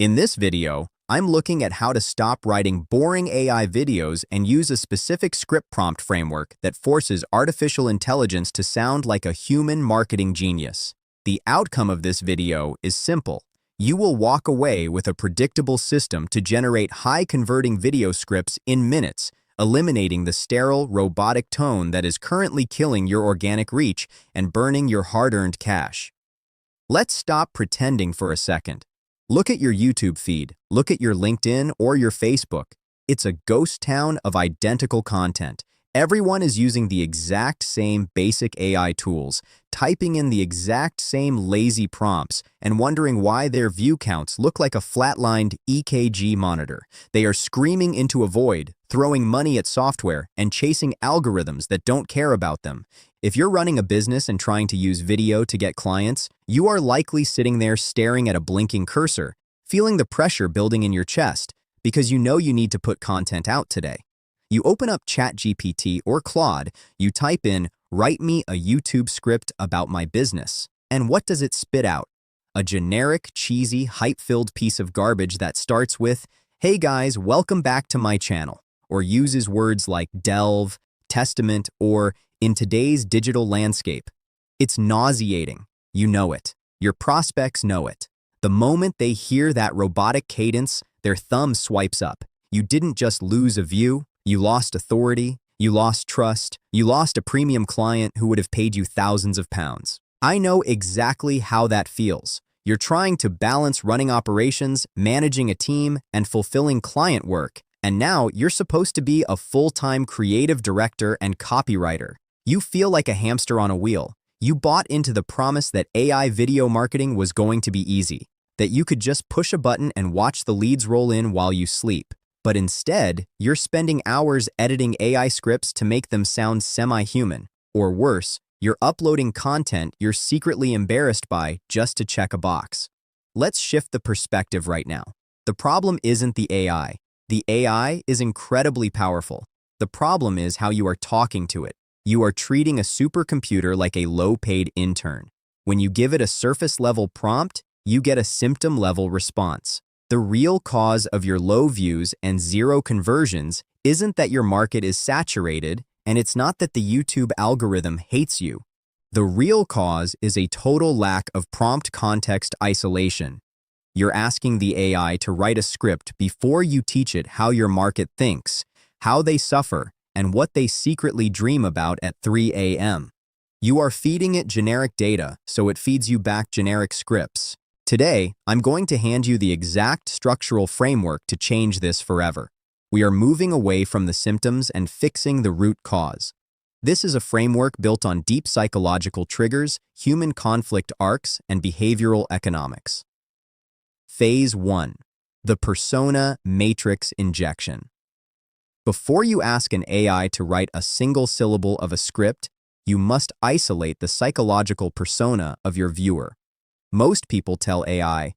In this video, I'm looking at how to stop writing boring AI videos and use a specific script prompt framework that forces artificial intelligence to sound like a human marketing genius. The outcome of this video is simple. You will walk away with a predictable system to generate high-converting video scripts in minutes, eliminating the sterile, robotic tone that is currently killing your organic reach and burning your hard-earned cash. Let's stop pretending for a second. Look at your YouTube feed, look at your LinkedIn or your Facebook. It's a ghost town of identical content. Everyone is using the exact same basic AI tools, typing in the exact same lazy prompts, and wondering why their view counts look like a flatlined EKG monitor. They are screaming into a void, throwing money at software, and chasing algorithms that don't care about them. If you're running a business and trying to use video to get clients, you are likely sitting there staring at a blinking cursor, feeling the pressure building in your chest, because you know you need to put content out today. You open up ChatGPT or Claude, you type in, "Write me a YouTube script about my business," and what does it spit out? A generic, cheesy, hype-filled piece of garbage that starts with, "Hey guys, welcome back to my channel," or uses words like delve, testament, or in today's digital landscape. It's nauseating. You know it. Your prospects know it. The moment they hear that robotic cadence, their thumb swipes up. You didn't just lose a view, you lost authority, you lost trust, you lost a premium client who would have paid you thousands of pounds. I know exactly how that feels. You're trying to balance running operations, managing a team, and fulfilling client work, and now you're supposed to be a full-time creative director and copywriter. You feel like a hamster on a wheel. You bought into the promise that AI video marketing was going to be easy, that you could just push a button and watch the leads roll in while you sleep. But instead, you're spending hours editing AI scripts to make them sound semi-human. Or worse, you're uploading content you're secretly embarrassed by just to check a box. Let's shift the perspective right now. The problem isn't the AI. The AI is incredibly powerful. The problem is how you are talking to it. You are treating a supercomputer like a low-paid intern. When you give it a surface-level prompt, you get a symptom-level response. The real cause of your low views and zero conversions isn't that your market is saturated, and it's not that the YouTube algorithm hates you. The real cause is a total lack of prompt context isolation. You're asking the AI to write a script before you teach it how your market thinks, how they suffer, and what they secretly dream about at 3 a.m. You are feeding it generic data, so it feeds you back generic scripts. Today, I'm going to hand you the exact structural framework to change this forever. We are moving away from the symptoms and fixing the root cause. This is a framework built on deep psychological triggers, human conflict arcs, and behavioral economics. Phase 1. The persona matrix injection. Before you ask an AI to write a single syllable of a script, you must isolate the psychological persona of your viewer. Most people tell AI,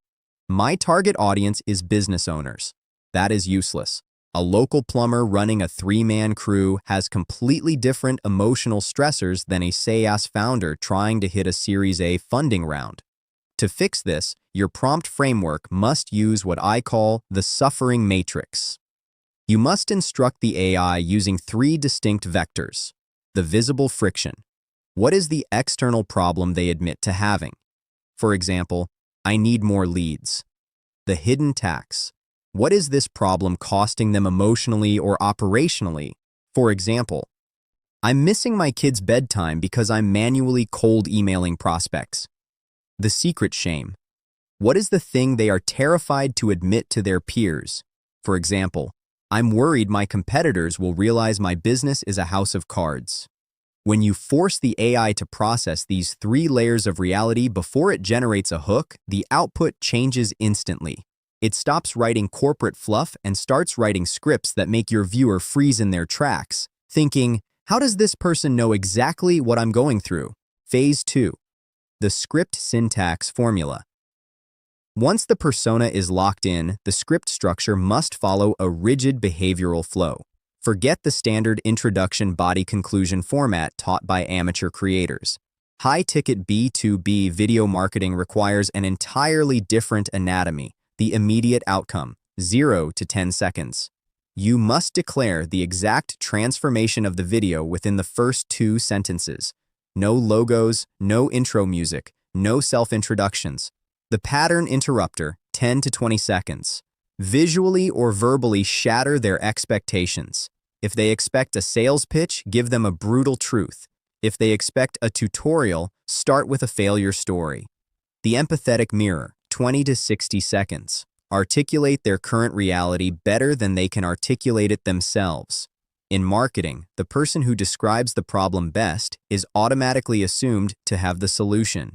"My target audience is business owners." That is useless. A local plumber running a 3-man crew has completely different emotional stressors than a SaaS founder trying to hit a Series A funding round. To fix this, your prompt framework must use what I call the suffering matrix. You must instruct the AI using 3 distinct vectors. The visible friction. What is the external problem they admit to having? For example, I need more leads. The hidden tax. What is this problem costing them emotionally or operationally? For example, I'm missing my kid's bedtime because I'm manually cold emailing prospects. The secret shame. What is the thing they are terrified to admit to their peers? For example, I'm worried my competitors will realize my business is a house of cards. When you force the AI to process these 3 layers of reality before it generates a hook, the output changes instantly. It stops writing corporate fluff and starts writing scripts that make your viewer freeze in their tracks, thinking, "How does this person know exactly what I'm going through?" Phase 2. The script syntax formula. Once the persona is locked in, the script structure must follow a rigid behavioral flow. Forget the standard introduction body conclusion format taught by amateur creators. High-ticket B2B video marketing requires an entirely different anatomy. The immediate outcome, 0 to 10 seconds. You must declare the exact transformation of the video within the first 2 sentences. No logos, no intro music, no self-introductions. The pattern interrupter, 10 to 20 seconds. Visually or verbally shatter their expectations. If they expect a sales pitch, give them a brutal truth. If they expect a tutorial, start with a failure story. The empathetic mirror, 20 to 60 seconds. Articulate their current reality better than they can articulate it themselves. In marketing, the person who describes the problem best is automatically assumed to have the solution.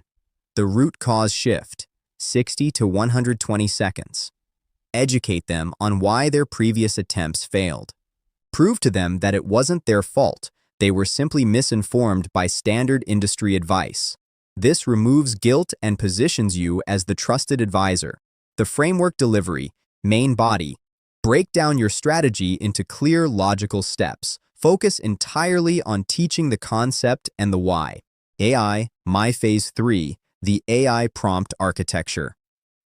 The root cause shift, 60 to 120 seconds. Educate them on why their previous attempts failed. Prove to them that it wasn't their fault, they were simply misinformed by standard industry advice. This removes guilt and positions you as the trusted advisor. The framework delivery, main body. Break down your strategy into clear, logical steps. Focus entirely on teaching the concept and the why. AI, my phase 3, the AI prompt architecture.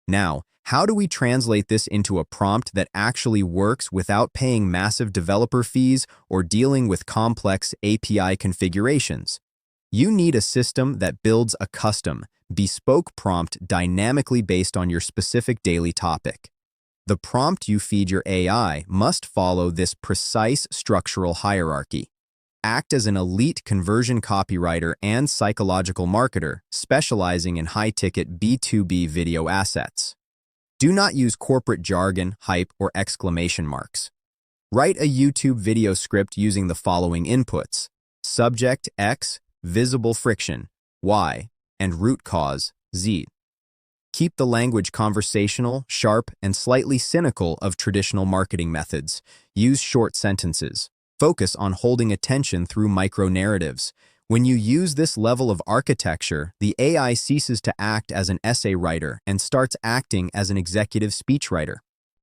Now, how do we translate this into a prompt that actually works without paying massive developer fees or dealing with complex API configurations? You need a system that builds a custom, bespoke prompt dynamically based on your specific daily topic. The prompt you feed your AI must follow this precise structural hierarchy. Act as an elite conversion copywriter and psychological marketer, specializing in high-ticket B2B video assets. Do not use corporate jargon, hype, or exclamation marks. Write a YouTube video script using the following inputs: subject X, visible friction, Y, and root cause, Z. Keep the language conversational, sharp, and slightly cynical of traditional marketing methods. Use short sentences. Focus on holding attention through micro-narratives. When you use this level of architecture, the AI ceases to act as an essay writer and starts acting as an executive speechwriter.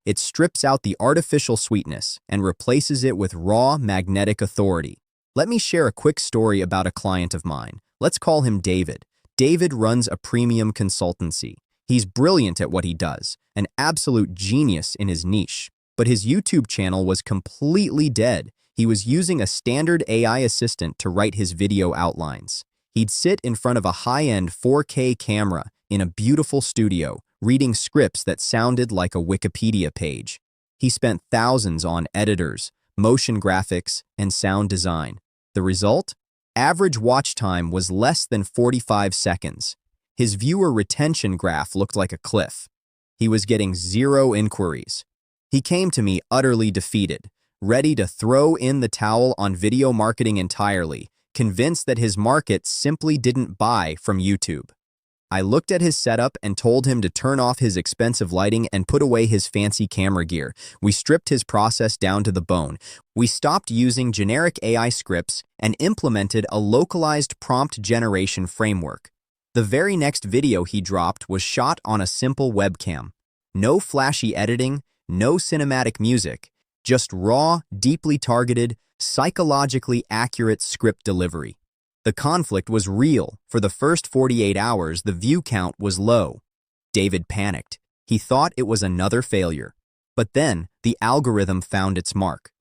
It strips out the artificial sweetness and replaces it with raw, magnetic authority. Let me share a quick story about a client of mine. Let's call him David. David runs a premium consultancy. He's brilliant at what he does, an absolute genius in his niche. But his YouTube channel was completely dead. He was using a standard AI assistant to write his video outlines. He'd sit in front of a high-end 4K camera in a beautiful studio, reading scripts that sounded like a Wikipedia page. He spent thousands on editors, motion graphics, and sound design. The result? Average watch time was less than 45 seconds. His viewer retention graph looked like a cliff. He was getting 0 inquiries. He came to me utterly defeated, ready to throw in the towel on video marketing entirely, convinced that his market simply didn't buy from YouTube. I looked at his setup and told him to turn off his expensive lighting and put away his fancy camera gear. We stripped his process down to the bone. We stopped using generic AI scripts and implemented a localized prompt generation framework. The very next video he dropped was shot on a simple webcam. No flashy editing, no cinematic music, just raw, deeply targeted, psychologically accurate script delivery. The conflict was real. For the first 48 hours, the view count was low. David panicked. He thought it was another failure. But then, the algorithm found its mark.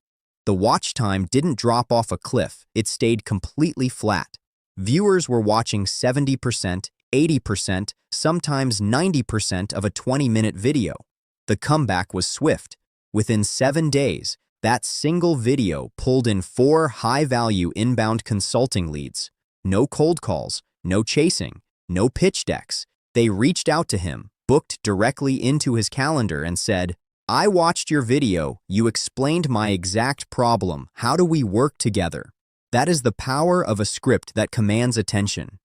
The watch time didn't drop off a cliff. It stayed completely flat. Viewers were watching 70%, 80%, sometimes 90% of a 20-minute video. The comeback was swift. Within 7 days, that single video pulled in 4 high-value inbound consulting leads. No cold calls, no chasing, no pitch decks. They reached out to him, booked directly into his calendar and said, "I watched your video. You explained my exact problem. How do we work together?" That is the power of a script that commands attention.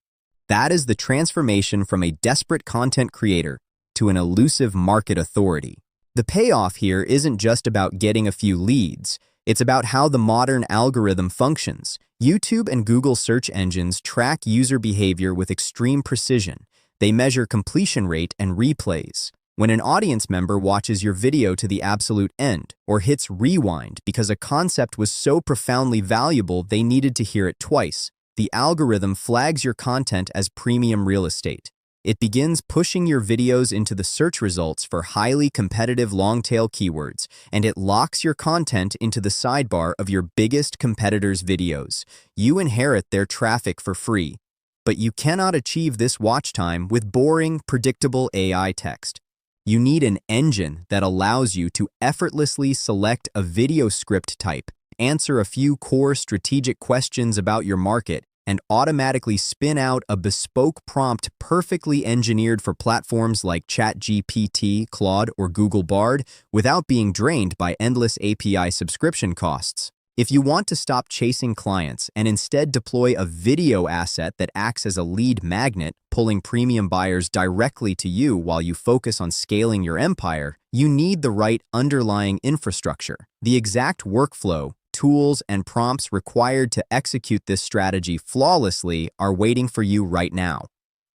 That is the transformation from a desperate content creator to an elusive market authority. The payoff here isn't just about getting a few leads. It's about how the modern algorithm functions. YouTube and Google search engines track user behavior with extreme precision. They measure completion rate and replays. When an audience member watches your video to the absolute end or hits rewind because a concept was so profoundly valuable they needed to hear it twice, the algorithm flags your content as premium real estate. It begins pushing your videos into the search results for highly competitive long-tail keywords, and it locks your content into the sidebar of your biggest competitors' videos. You inherit their traffic for free, but you cannot achieve this watch time with boring, predictable AI text. You need an engine that allows you to effortlessly select a video script type, answer a few core strategic questions about your market, and automatically spin out a bespoke prompt perfectly engineered for platforms like ChatGPT, Claude, or Google Bard without being drained by endless API subscription costs. If you want to stop chasing clients and instead deploy a video asset that acts as a lead magnet, pulling premium buyers directly to you while you focus on scaling your empire, you need the right underlying infrastructure. The exact workflow, tools, and prompts required to execute this strategy flawlessly are waiting for you right now.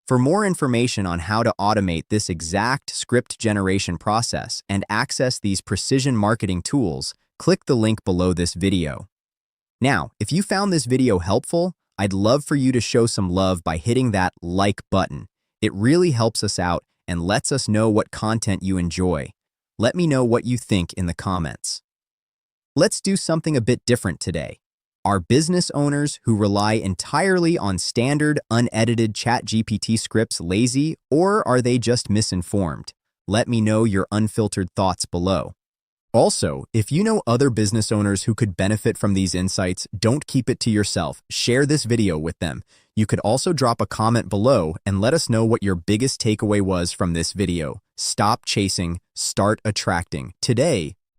For more information on how to automate this exact script generation process and access these precision marketing tools, click the link below this video. Now, if you found this video helpful, I'd love for you to show some love by hitting that like button. It really helps us out and lets us know what content you enjoy. Let me know what you think in the comments. Let's do something a bit different today. Are business owners who rely entirely on standard, unedited ChatGPT scripts lazy, or are they just misinformed? Let me know your unfiltered thoughts below. Also, if you know other business owners who could benefit from these insights, don't keep it to yourself. Share this video with them. You could also drop a comment below and let us know what your biggest takeaway was from this video. Stop chasing, start attracting. Today,